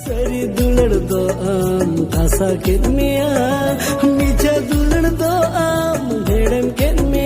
सरी दुलड़ दो आम थासा के मिया नीचे दुलड़ दो आम घेड़न के मिया